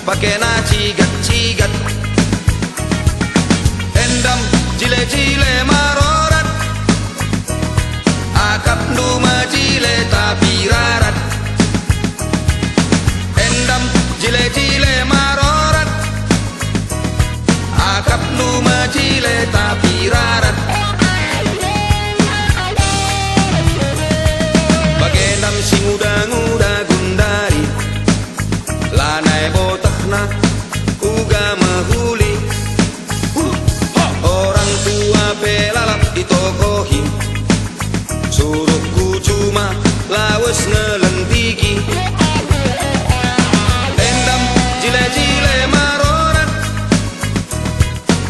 pakai na cigat-cigat. Endam cile-cile marorat, akap duma cile tapi rarat. Endam cile-cile marorat, akap duma cile tapi rarat. Bagendam si muda-muda gundari, lanai botakna uga mahuli. Orang tua pelalap ditokohi, suruhku cuma lawas ngelentiki. Endam jile-jile marorat,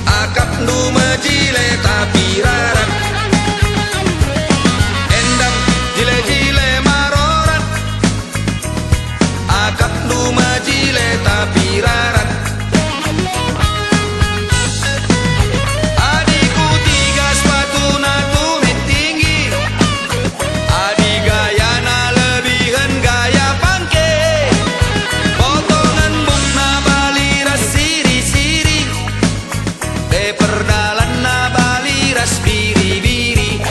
akap duma jile tapi rarat. Endam jile-jile marorat, akap duma jile tapi rarat. Adikku tiga sepatu natume tinggi, adik gaya na lebihan gaya pangke. Potongan bung na baliras siri-siri, de perdalan na baliras biri-biri.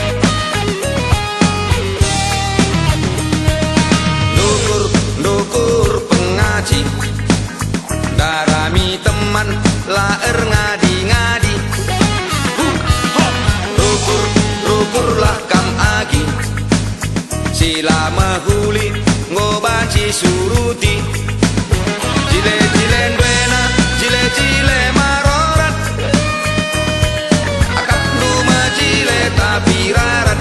Dukur pengaji, darami teman laer ngadi-ngadi. Rukur-rukurlah kam agi, sila mahuli ngobaci suruti. Jile-jile duena, jile-jile marorat, akap duma jile tapi rarat.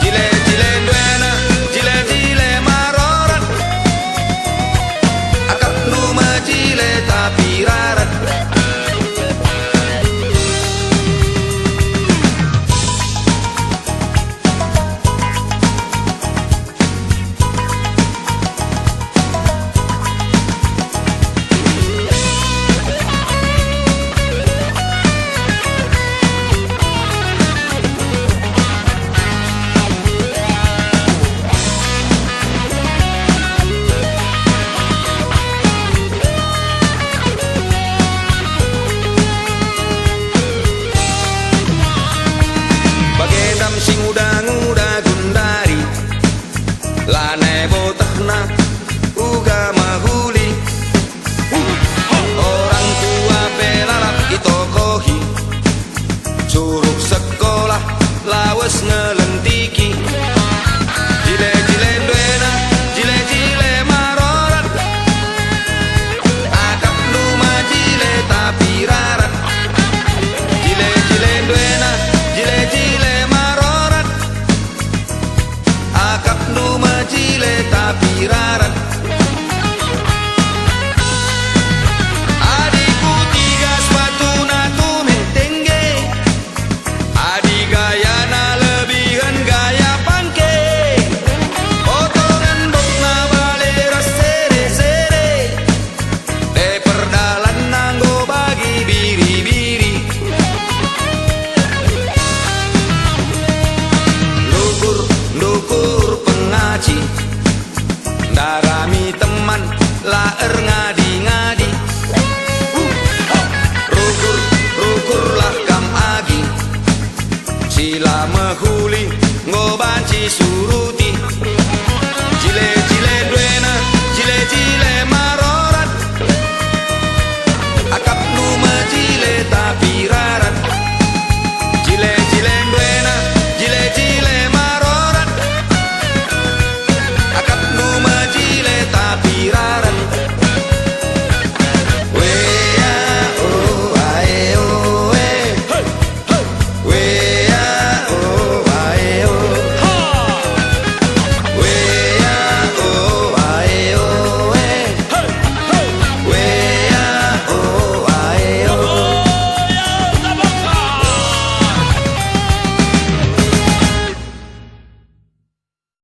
Jile-jile duena, jile-jile marorat, akap duma jile tapi rarat. Bagendam si muda-muda gundari, lanai botakna uga mahuli. Orang tua pelalap ditokohi, suruh sekolah lawas ngelentiki. Jile-jile duena, jile-jile marorat, akap duma jile tapi rarat. Jile-jile duena, jile-jile marorat, akap duma jile tapi rarat. Adikku tiga sepatu natume tengge, adik gaya na lebihan gaya pangke. Potongan bok na baleras sere-sere, de perdalan nanggo bagi biri-biri. Dukur pengaji, darami teman laer ngadi.